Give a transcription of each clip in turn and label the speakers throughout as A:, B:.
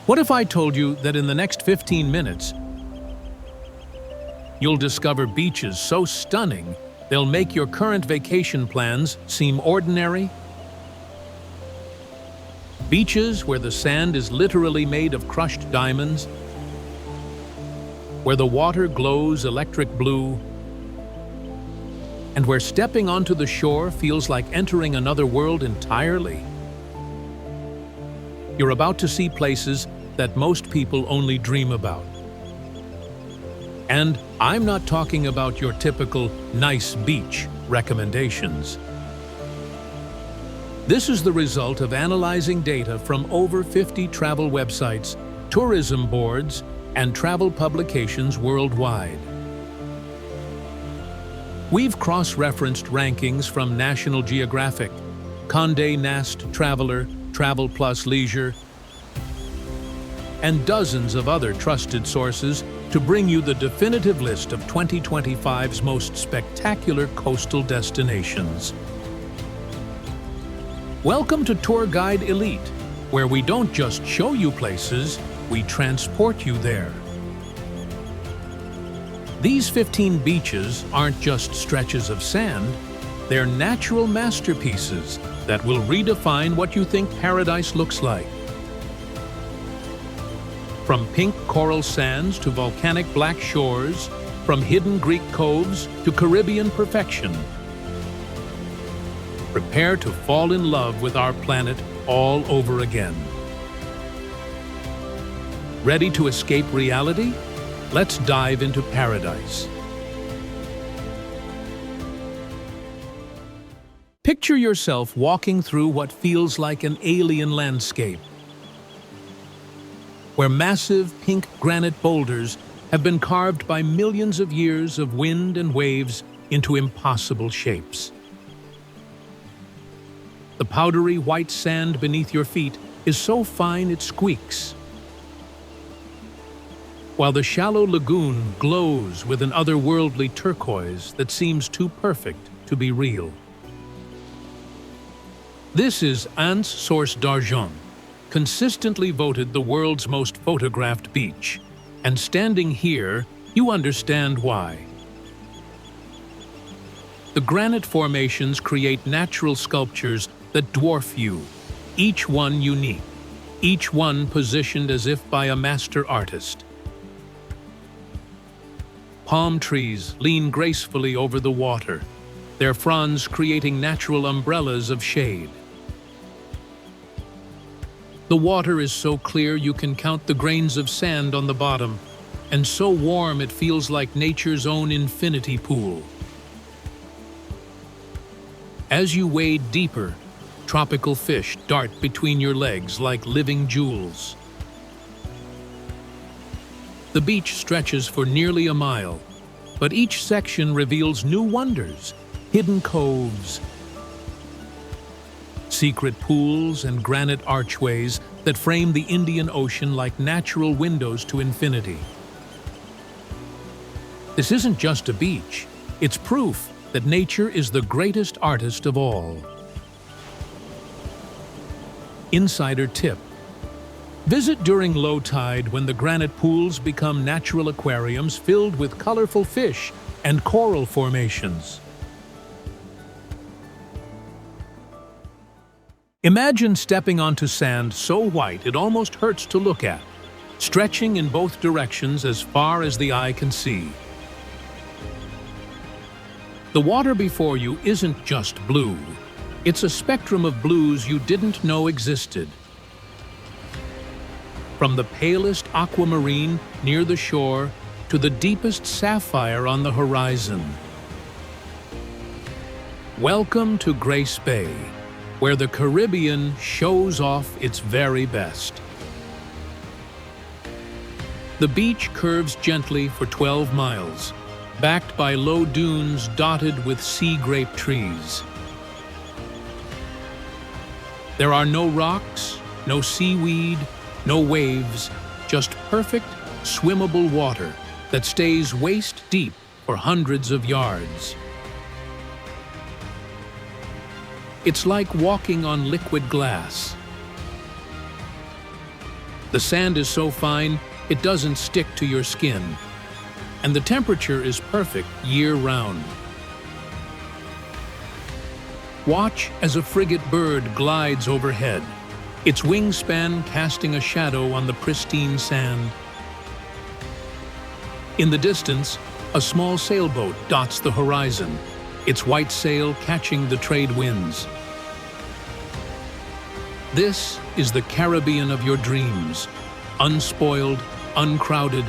A: What if I told you that in the next 15 minutes, you'll discover beaches so stunning they'll make your current vacation plans seem ordinary? Beaches where the sand is literally made of crushed diamonds, where the water glows electric blue, and where stepping onto the shore feels like entering another world entirely. You're about to see places that most people only dream about. And I'm not talking about your typical nice beach recommendations. This is the result of analyzing data from over 50 travel websites, tourism boards, and travel publications worldwide. We've cross-referenced rankings from National Geographic, Condé Nast Traveler, Travel Plus Leisure, and dozens of other trusted sources to bring you the definitive list of 2025's most spectacular coastal destinations. Welcome to Tour Guide Elite, where we don't just show you places, we transport you there. These 15 beaches aren't just stretches of sand, they're natural masterpieces that will redefine what you think paradise looks like. From pink coral sands to volcanic black shores, from hidden Greek coves to Caribbean perfection. Prepare to fall in love with our planet all over again. Ready to escape reality? Let's dive into paradise. Picture yourself walking through what feels like an alien landscape, where massive pink granite boulders have been carved by millions of years of wind and waves into impossible shapes. The powdery white sand beneath your feet is so fine it squeaks, while the shallow lagoon glows with an otherworldly turquoise that seems too perfect to be real. This is Anse Source d'Argent, consistently voted the world's most photographed beach. And standing here, you understand why. The granite formations create natural sculptures that dwarf you, each one unique, each one positioned as if by a master artist. Palm trees lean gracefully over the water, their fronds creating natural umbrellas of shade. The water is so clear you can count the grains of sand on the bottom, and so warm it feels like nature's own infinity pool. As you wade deeper, tropical fish dart between your legs like living jewels. The beach stretches for nearly a mile, but each section reveals new wonders, hidden coves, secret pools and granite archways that frame the Indian Ocean like natural windows to infinity. This isn't just a beach, it's proof that nature is the greatest artist of all. Insider tip: visit during low tide when the granite pools become natural aquariums filled with colorful fish and coral formations. Imagine stepping onto sand so white it almost hurts to look at, stretching in both directions as far as the eye can see. The water before you isn't just blue, it's a spectrum of blues you didn't know existed. From the palest aquamarine near the shore to the deepest sapphire on the horizon. Welcome to Grace Bay, where the Caribbean shows off its very best. The beach curves gently for 12 miles, backed by low dunes dotted with sea grape trees. There are no rocks, no seaweed, no waves, just perfect, swimmable water that stays waist deep for hundreds of yards. It's like walking on liquid glass. The sand is so fine, it doesn't stick to your skin. And the temperature is perfect year-round. Watch as a frigate bird glides overhead, its wingspan casting a shadow on the pristine sand. In the distance, a small sailboat dots the horizon, its white sail catching the trade winds. This is the Caribbean of your dreams, unspoiled, uncrowded,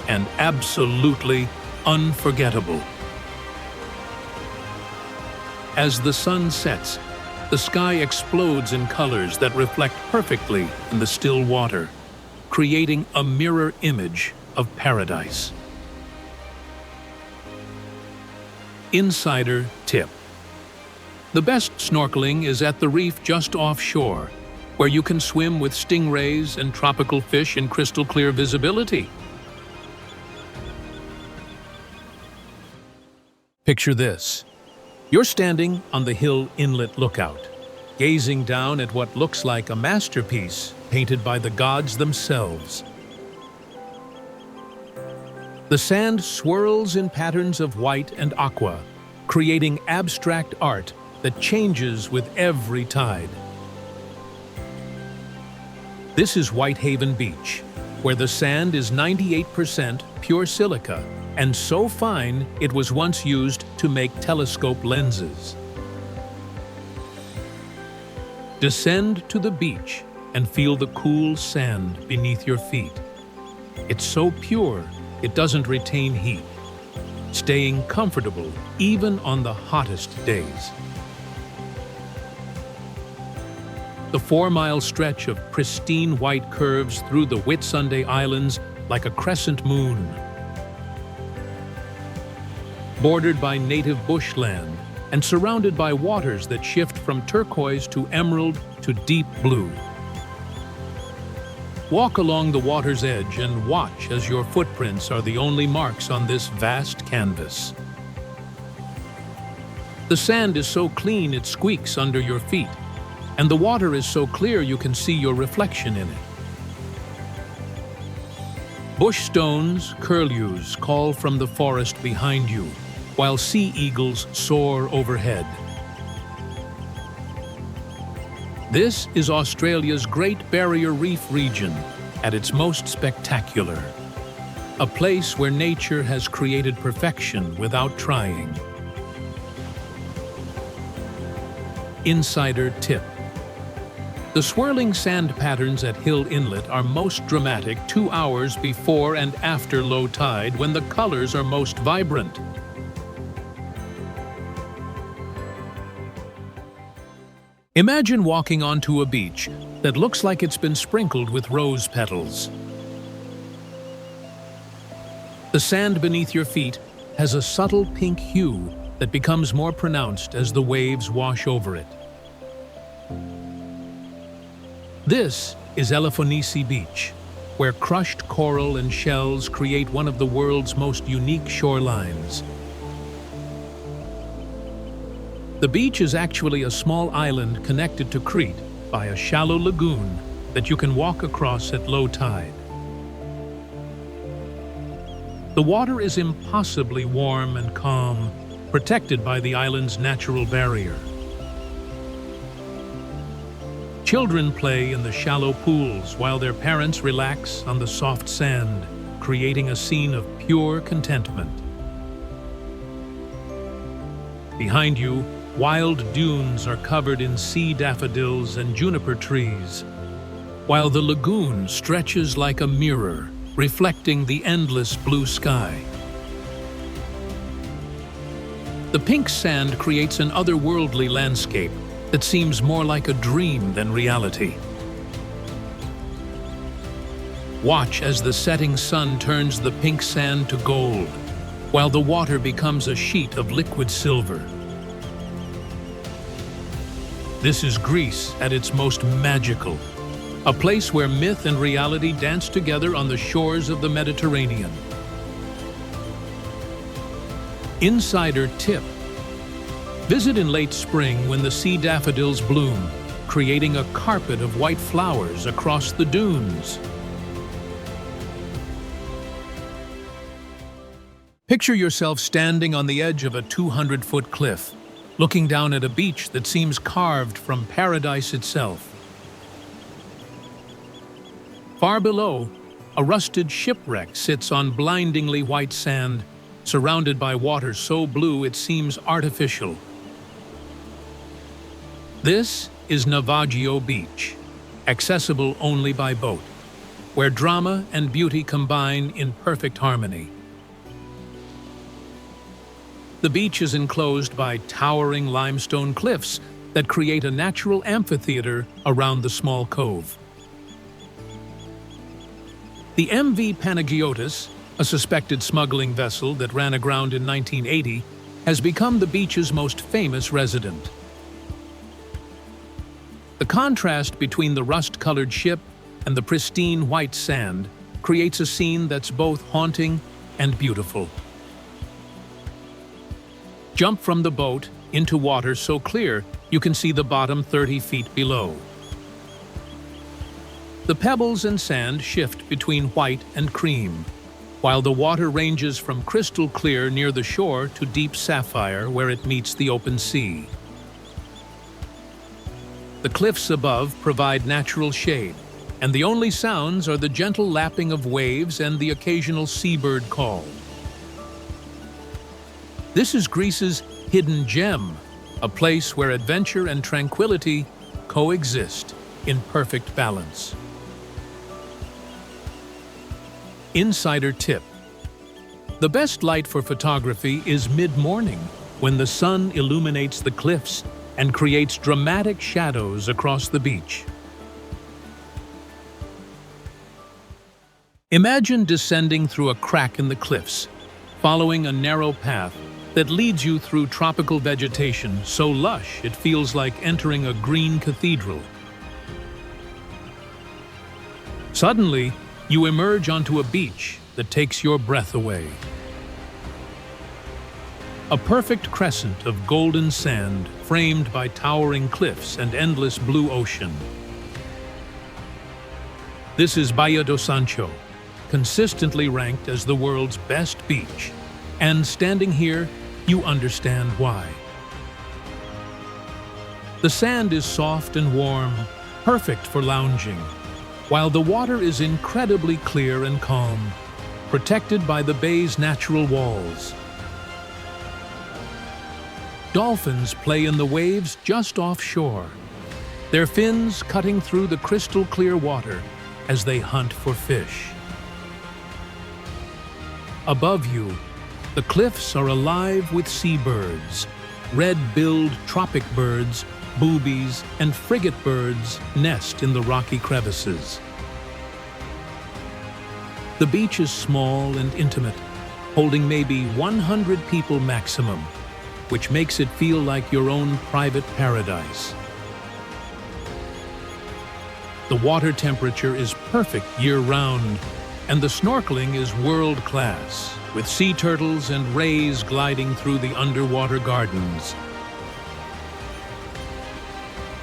A: and absolutely unforgettable. As the sun sets, the sky explodes in colors that reflect perfectly in the still water, creating a mirror image of paradise. Insider tip: the best snorkeling is at the reef just offshore, where you can swim with stingrays and tropical fish in crystal clear visibility. Picture this. You're standing on the Hill Inlet Lookout, gazing down at what looks like a masterpiece painted by the gods themselves. The sand swirls in patterns of white and aqua, creating abstract art that changes with every tide. This is Whitehaven Beach, where the sand is 98% pure silica and so fine it was once used to make telescope lenses. Descend to the beach and feel the cool sand beneath your feet. It's so pure, it doesn't retain heat, staying comfortable even on the hottest days. The 4-mile stretch of pristine white curves through the Whitsunday Islands like a crescent moon. Bordered by native bushland and surrounded by waters that shift from turquoise to emerald to deep blue. Walk along the water's edge and watch as your footprints are the only marks on this vast canvas. The sand is so clean it squeaks under your feet, and the water is so clear you can see your reflection in it. Bush stones, curlews call from the forest behind you, while sea eagles soar overhead. This is Australia's Great Barrier Reef region at its most spectacular, a place where nature has created perfection without trying. Insider tip: the swirling sand patterns at Hill Inlet are most dramatic 2 hours before and after low tide, when the colors are most vibrant. Imagine walking onto a beach that looks like it's been sprinkled with rose petals. The sand beneath your feet has a subtle pink hue that becomes more pronounced as the waves wash over it. This is Elafonisi Beach, where crushed coral and shells create one of the world's most unique shorelines. The beach is actually a small island connected to Crete by a shallow lagoon that you can walk across at low tide. The water is impossibly warm and calm, protected by the island's natural barrier. Children play in the shallow pools while their parents relax on the soft sand, creating a scene of pure contentment. Behind you, wild dunes are covered in sea daffodils and juniper trees, while the lagoon stretches like a mirror, reflecting the endless blue sky. The pink sand creates an otherworldly landscape that seems more like a dream than reality. Watch as the setting sun turns the pink sand to gold, while the water becomes a sheet of liquid silver. This is Greece at its most magical, a place where myth and reality dance together on the shores of the Mediterranean. Insider tip: Visit in late spring when the sea daffodils bloom, creating a carpet of white flowers across the dunes. Picture yourself standing on the edge of a 200-foot cliff, looking down at a beach that seems carved from paradise itself. Far below, a rusted shipwreck sits on blindingly white sand, surrounded by water so blue it seems artificial. This is Navagio Beach, accessible only by boat, where drama and beauty combine in perfect harmony. The beach is enclosed by towering limestone cliffs that create a natural amphitheater around the small cove. The MV Panagiotis, a suspected smuggling vessel that ran aground in 1980, has become the beach's most famous resident. The contrast between the rust-colored ship and the pristine white sand creates a scene that's both haunting and beautiful. Jump from the boat into water so clear you can see the bottom 30 feet below. The pebbles and sand shift between white and cream, while the water ranges from crystal clear near the shore to deep sapphire where it meets the open sea. The cliffs above provide natural shade, and the only sounds are the gentle lapping of waves and the occasional seabird call. This is Greece's hidden gem, a place where adventure and tranquility coexist in perfect balance. Insider tip: the best light for photography is mid-morning, when the sun illuminates the cliffs and creates dramatic shadows across the beach. Imagine descending through a crack in the cliffs, following a narrow path that leads you through tropical vegetation so lush it feels like entering a green cathedral. Suddenly, you emerge onto a beach that takes your breath away. A perfect crescent of golden sand framed by towering cliffs and endless blue ocean. This is Bahia do Sancho, consistently ranked as the world's best beach, and standing here, you understand why. The sand is soft and warm, perfect for lounging, while the water is incredibly clear and calm, protected by the bay's natural walls. Dolphins play in the waves just offshore, their fins cutting through the crystal clear water as they hunt for fish. Above you, the cliffs are alive with seabirds. Red-billed tropic birds, boobies, and frigate birds nest in the rocky crevices. The beach is small and intimate, holding maybe 100 people maximum, which makes it feel like your own private paradise. The water temperature is perfect year-round, and the snorkeling is world-class, with sea turtles and rays gliding through the underwater gardens.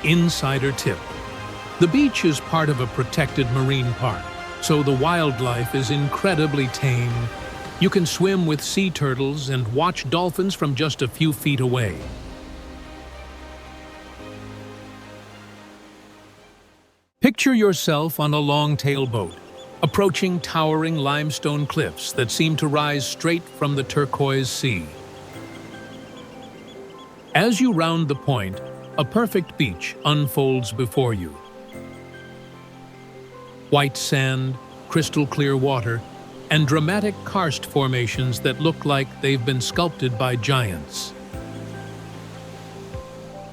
A: Insider tip: the beach is part of a protected marine park, so the wildlife is incredibly tame. You can swim with sea turtles and watch dolphins from just a few feet away. Picture yourself on a long-tail boat, approaching towering limestone cliffs that seem to rise straight from the turquoise sea. As you round the point, a perfect beach unfolds before you. White sand, crystal clear water, and dramatic karst formations that look like they've been sculpted by giants.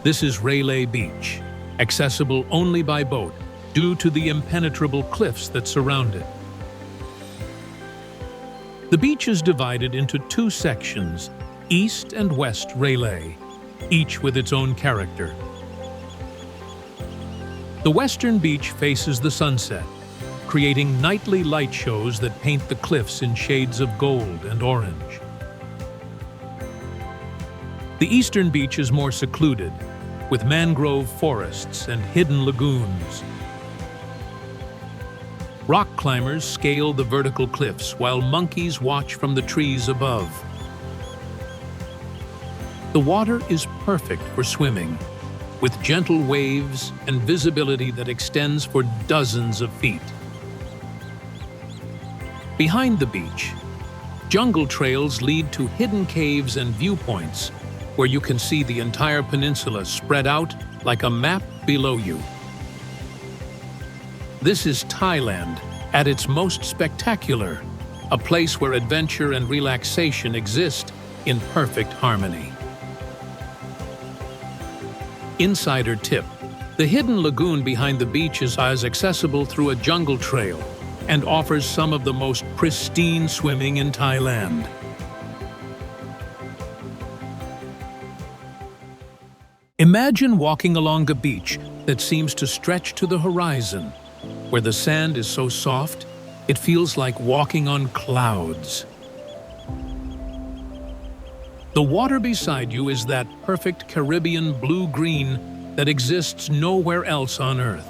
A: This is Railay Beach, accessible only by boat due to the impenetrable cliffs that surround it. The beach is divided into two sections, East and West Railay, each with its own character. The western beach faces the sunset, creating nightly light shows that paint the cliffs in shades of gold and orange. The eastern beach is more secluded, with mangrove forests and hidden lagoons. Rock climbers scale the vertical cliffs while monkeys watch from the trees above. The water is perfect for swimming, with gentle waves and visibility that extends for dozens of feet. Behind the beach, jungle trails lead to hidden caves and viewpoints where you can see the entire peninsula spread out like a map below you. This is Thailand at its most spectacular, a place where adventure and relaxation exist in perfect harmony. Insider tip: the hidden lagoon behind the beach is accessible through a jungle trail and offers some of the most pristine swimming in Thailand. Imagine walking along a beach that seems to stretch to the horizon, where the sand is so soft, it feels like walking on clouds. The water beside you is that perfect Caribbean blue-green that exists nowhere else on Earth.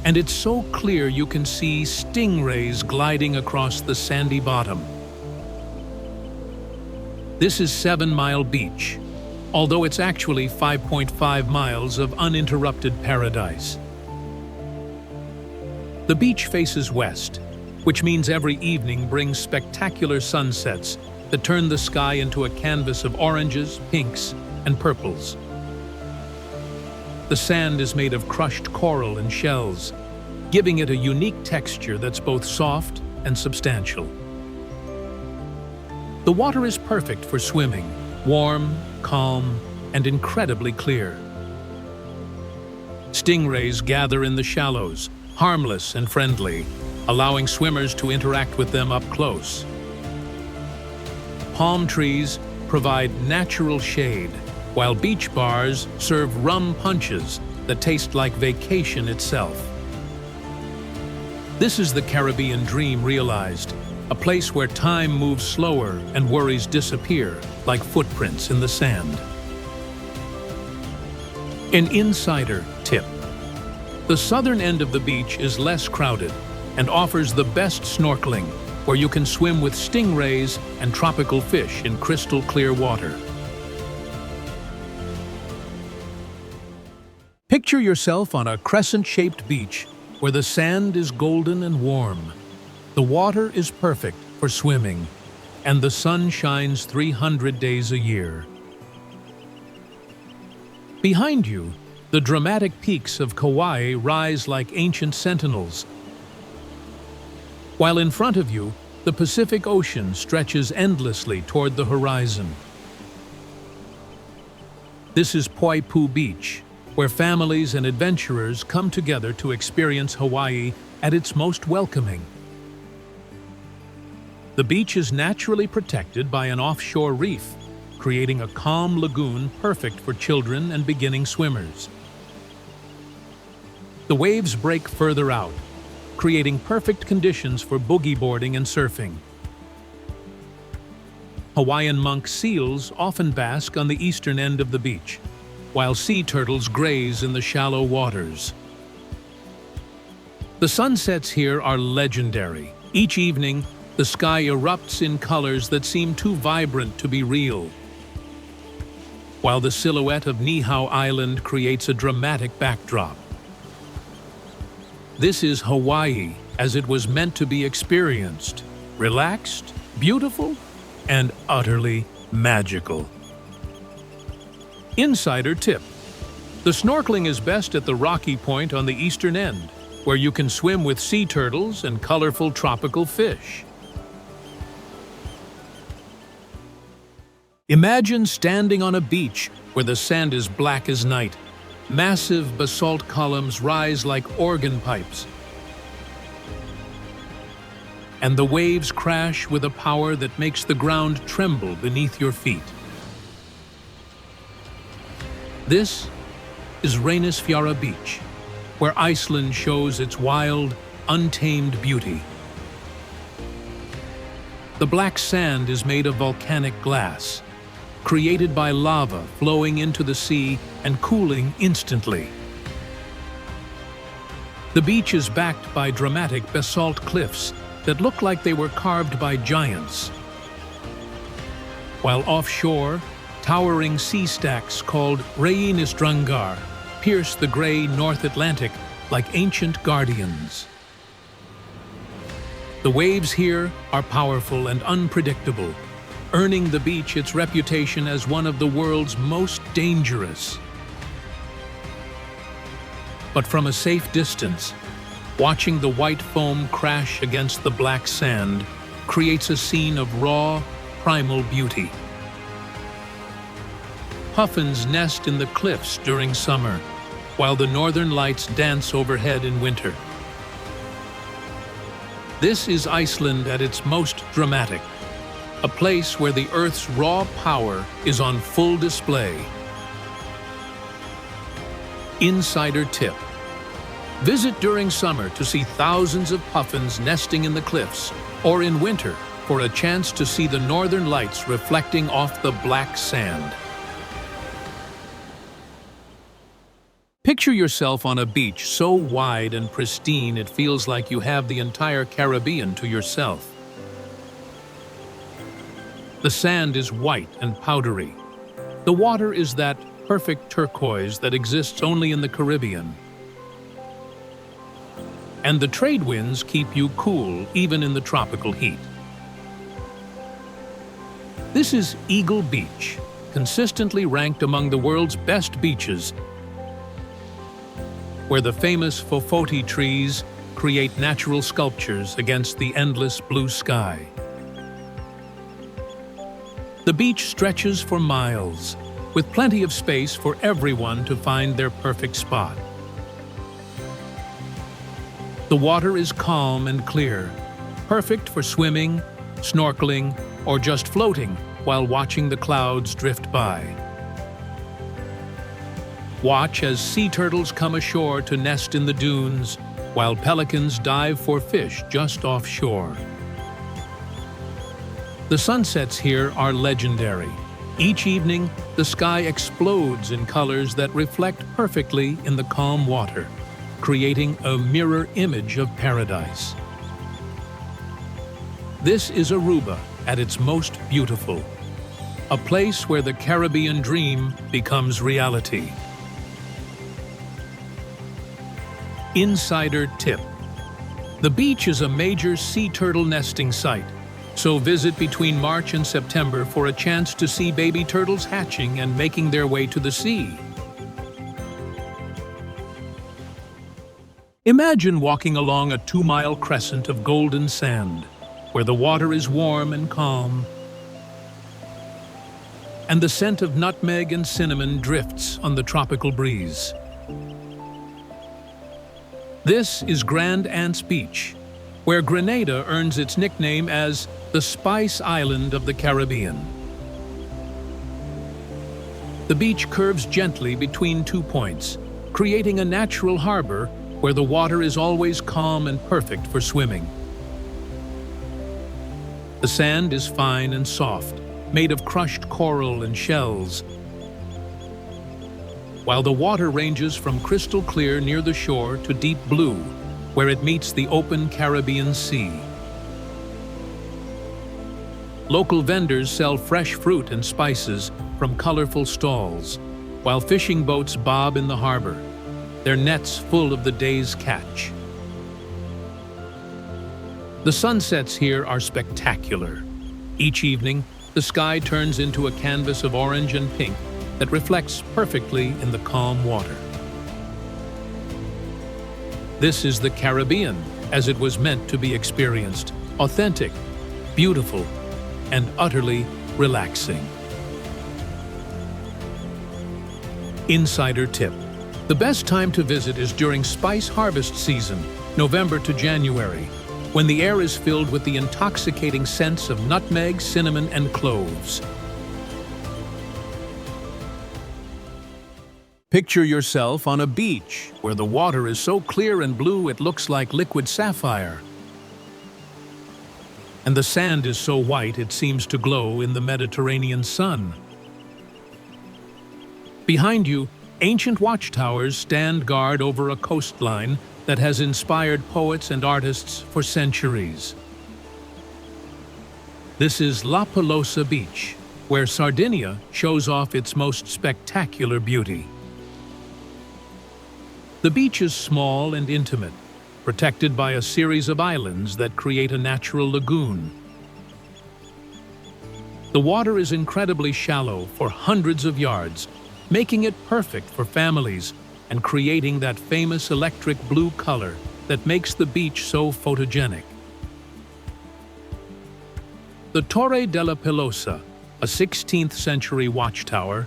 A: And it's so clear you can see stingrays gliding across the sandy bottom. This is 7 Mile Beach, although it's actually 5.5 miles of uninterrupted paradise. The beach faces west, which means every evening brings spectacular sunsets that turn the sky into a canvas of oranges, pinks, and purples. The sand is made of crushed coral and shells, giving it a unique texture that's both soft and substantial. The water is perfect for swimming, warm, calm, and incredibly clear. Stingrays gather in the shallows, harmless and friendly, allowing swimmers to interact with them up close. Palm trees provide natural shade, while beach bars serve rum punches that taste like vacation itself. This is the Caribbean dream realized, a place where time moves slower and worries disappear like footprints in the sand. An insider tip: the southern end of the beach is less crowded and offers the best snorkeling, where you can swim with stingrays and tropical fish in crystal clear water. Picture yourself on a crescent-shaped beach where the sand is golden and warm. The water is perfect for swimming, and the sun shines 300 days a year. Behind you, the dramatic peaks of Kauai rise like ancient sentinels, while in front of you, the Pacific Ocean stretches endlessly toward the horizon. This is Poipu Beach, where families and adventurers come together to experience Hawaii at its most welcoming. The beach is naturally protected by an offshore reef, creating a calm lagoon perfect for children and beginning swimmers. The waves break further out, creating perfect conditions for boogie boarding and surfing. Hawaiian monk seals often bask on the eastern end of the beach, while sea turtles graze in the shallow waters. The sunsets here are legendary. Each evening, the sky erupts in colors that seem too vibrant to be real, while the silhouette of Nido Island creates a dramatic backdrop. This is Hawaii as it was meant to be experienced: relaxed, beautiful, and utterly magical. Insider tip: the snorkeling is best at the rocky point on the eastern end, where you can swim with sea turtles and colorful tropical fish. Imagine standing on a beach where the sand is black as night. Massive basalt columns rise like organ pipes, and the waves crash with a power that makes the ground tremble beneath your feet. This is Reynisfjara Beach, where Iceland shows its wild, untamed beauty. The black sand is made of volcanic glass, created by lava flowing into the sea and cooling instantly. The beach is backed by dramatic basalt cliffs that look like they were carved by giants, while offshore, towering sea stacks called Reynisdrangar pierce the gray North Atlantic like ancient guardians. The waves here are powerful and unpredictable, earning the beach its reputation as one of the world's most dangerous. But from a safe distance, watching the white foam crash against the black sand creates a scene of raw, primal beauty. Puffins nest in the cliffs during summer, while the northern lights dance overhead in winter. This is Iceland at its most dramatic, a place where the Earth's raw power is on full display. Insider tip: visit during summer to see thousands of puffins nesting in the cliffs, or in winter for a chance to see the northern lights reflecting off the black sand. Picture yourself on a beach so wide and pristine it feels like you have the entire Caribbean to yourself. The sand is white and powdery. The water is that perfect turquoise that exists only in the Caribbean. And the trade winds keep you cool even in the tropical heat. This is Eagle Beach, consistently ranked among the world's best beaches, where the famous fofoti trees create natural sculptures against the endless blue sky. The beach stretches for miles, with plenty of space for everyone to find their perfect spot. The water is calm and clear, perfect for swimming, snorkeling, or just floating while watching the clouds drift by. Watch as sea turtles come ashore to nest in the dunes, while pelicans dive for fish just offshore. The sunsets here are legendary. Each evening, the sky explodes in colors that reflect perfectly in the calm water, creating a mirror image of paradise. This is Aruba at its most beautiful, a place where the Caribbean dream becomes reality. Insider tip: the beach is a major sea turtle nesting site, so visit between March and September for a chance to see baby turtles hatching and making their way to the sea. Imagine walking along a 2-mile crescent of golden sand, where the water is warm and calm, and the scent of nutmeg and cinnamon drifts on the tropical breeze. This is Grand Anse Beach, where Grenada earns its nickname as the Spice Island of the Caribbean. The beach curves gently between 2 points, creating a natural harbor where the water is always calm and perfect for swimming. The sand is fine and soft, made of crushed coral and shells, while the water ranges from crystal clear near the shore to deep blue, where it meets the open Caribbean Sea. Local vendors sell fresh fruit and spices from colorful stalls, while fishing boats bob in the harbor, their nets full of the day's catch. The sunsets here are spectacular. Each evening, the sky turns into a canvas of orange and pink that reflects perfectly in the calm water. This is the Caribbean as it was meant to be experienced: authentic, beautiful, and utterly relaxing. Insider tip: the best time to visit is during spice harvest season, November to January, when the air is filled with the intoxicating scents of nutmeg, cinnamon, and cloves. Picture yourself on a beach where the water is so clear and blue it looks like liquid sapphire. and the sand is so white it seems to glow in the Mediterranean sun. Behind you, ancient watchtowers stand guard over a coastline that has inspired poets and artists for centuries. This is La Pelosa Beach, where Sardinia shows off its most spectacular beauty. The beach is small and intimate, protected by a series of islands that create a natural lagoon. The water is incredibly shallow for hundreds of yards, making it perfect for families and creating that famous electric blue color that makes the beach so photogenic. The Torre della Pelosa, a 16th century watchtower,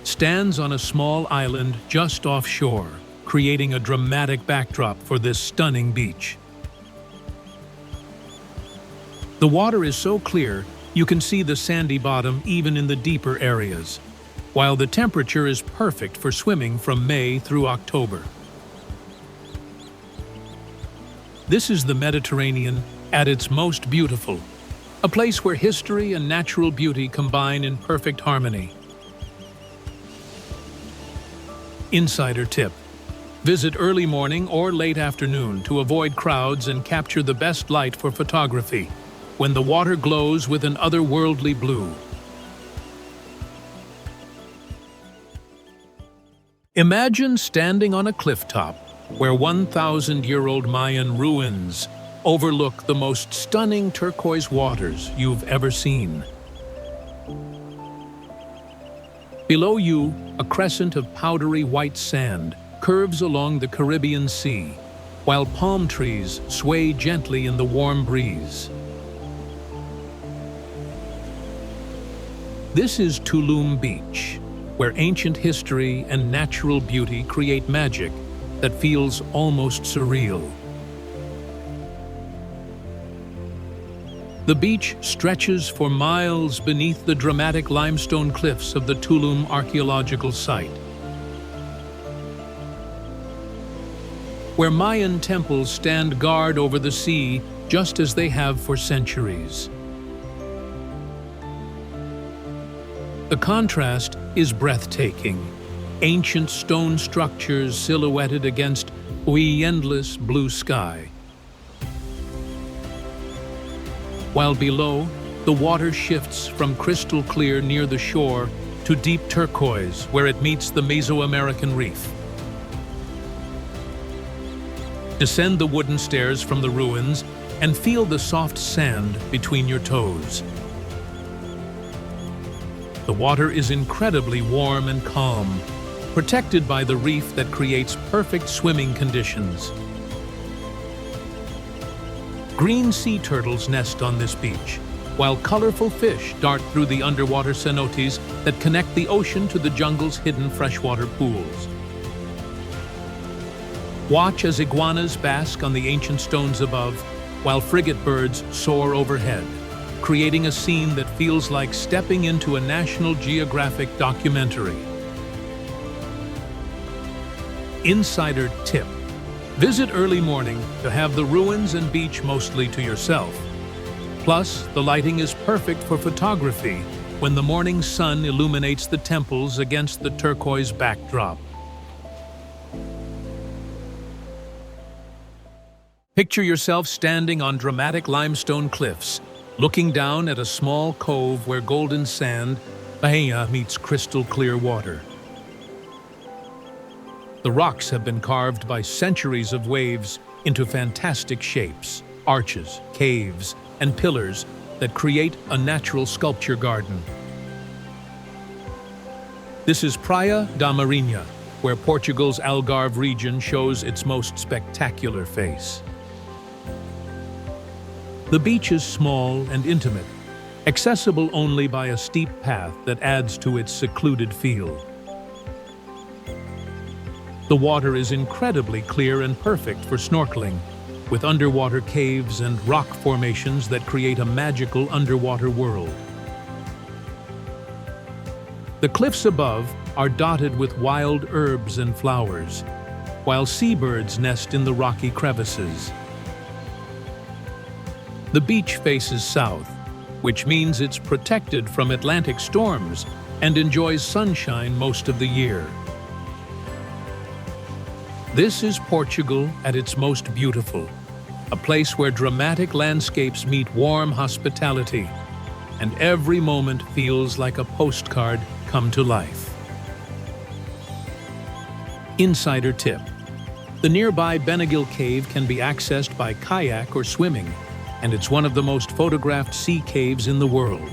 A: stands on a small island just offshore, creating a dramatic backdrop for this stunning beach. The water is so clear you can see the sandy bottom even in the deeper areas, while the temperature is perfect for swimming from May through October. This is the Mediterranean at its most beautiful, a place where history and natural beauty combine in perfect harmony. Insider tip: visit early morning or late afternoon to avoid crowds and capture the best light for photography, when the water glows with an otherworldly blue. Imagine standing on a clifftop where 1,000-year-old Mayan ruins overlook the most stunning turquoise waters you've ever seen. Below you, a crescent of powdery white sand curves along the Caribbean Sea, while palm trees sway gently in the warm breeze. This is Tulum Beach, where ancient history and natural beauty create magic that feels almost surreal. The beach stretches for miles beneath the dramatic limestone cliffs of the Tulum archaeological site, where Mayan temples stand guard over the sea just as they have for centuries. The contrast is breathtaking. Ancient stone structures silhouetted against the endless blue sky. While below, the water shifts from crystal clear near the shore to deep turquoise where it meets the Mesoamerican reef. Descend the wooden stairs from the ruins and feel the soft sand between your toes. The water is incredibly warm and calm, protected by the reef that creates perfect swimming conditions. Green sea turtles nest on this beach, while colorful fish dart through the underwater cenotes that connect the ocean to the jungle's hidden freshwater pools. Watch as iguanas bask on the ancient stones above, while frigate birds soar overhead, creating a scene that feels like stepping into a National Geographic documentary. Insider tip: visit early morning to have the ruins and beach mostly to yourself. Plus, the lighting is perfect for photography when the morning sun illuminates the temples against the turquoise backdrop. Picture yourself standing on dramatic limestone cliffs, looking down at a small cove where golden sand, bahia, meets crystal clear water. The rocks have been carved by centuries of waves into fantastic shapes, arches, caves, and pillars that create a natural sculpture garden. This is Praia da Marinha, where Portugal's Algarve region shows its most spectacular face. The beach is small and intimate, accessible only by a steep path that adds to its secluded feel. The water is incredibly clear and perfect for snorkeling, with underwater caves and rock formations that create a magical underwater world. The cliffs above are dotted with wild herbs and flowers, while seabirds nest in the rocky crevices. The beach faces south, which means it's protected from Atlantic storms and enjoys sunshine most of the year. This is Portugal at its most beautiful, a place where dramatic landscapes meet warm hospitality, and every moment feels like a postcard come to life. Insider tip: the nearby Benagil Cave can be accessed by kayak or swimming, and it's one of the most photographed sea caves in the world.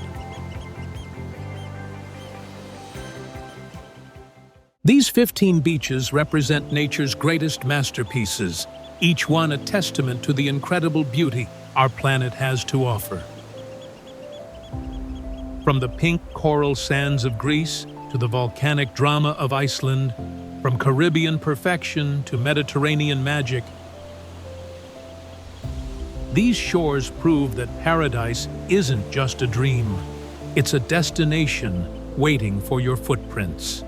A: These 15 beaches represent nature's greatest masterpieces, each one a testament to the incredible beauty our planet has to offer. From the pink coral sands of Greece to the volcanic drama of Iceland, from Caribbean perfection to Mediterranean magic, these shores prove that paradise isn't just a dream. It's a destination waiting for your footprints.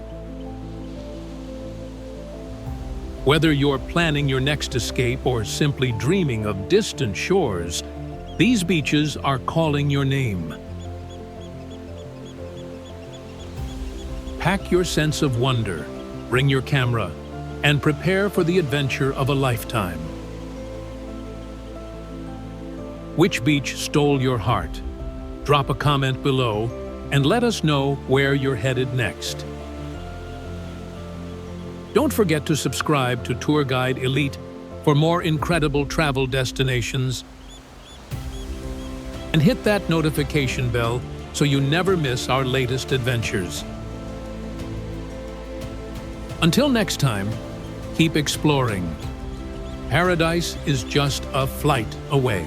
A: Whether you're planning your next escape or simply dreaming of distant shores, these beaches are calling your name. Pack your sense of wonder, bring your camera, and prepare for the adventure of a lifetime. Which beach stole your heart? Drop a comment below and let us know where you're headed next. Don't forget to subscribe to Tour Guide Elite for more incredible travel destinations, and hit that notification bell so you never miss our latest adventures. Until next time, keep exploring. Paradise is just a flight away.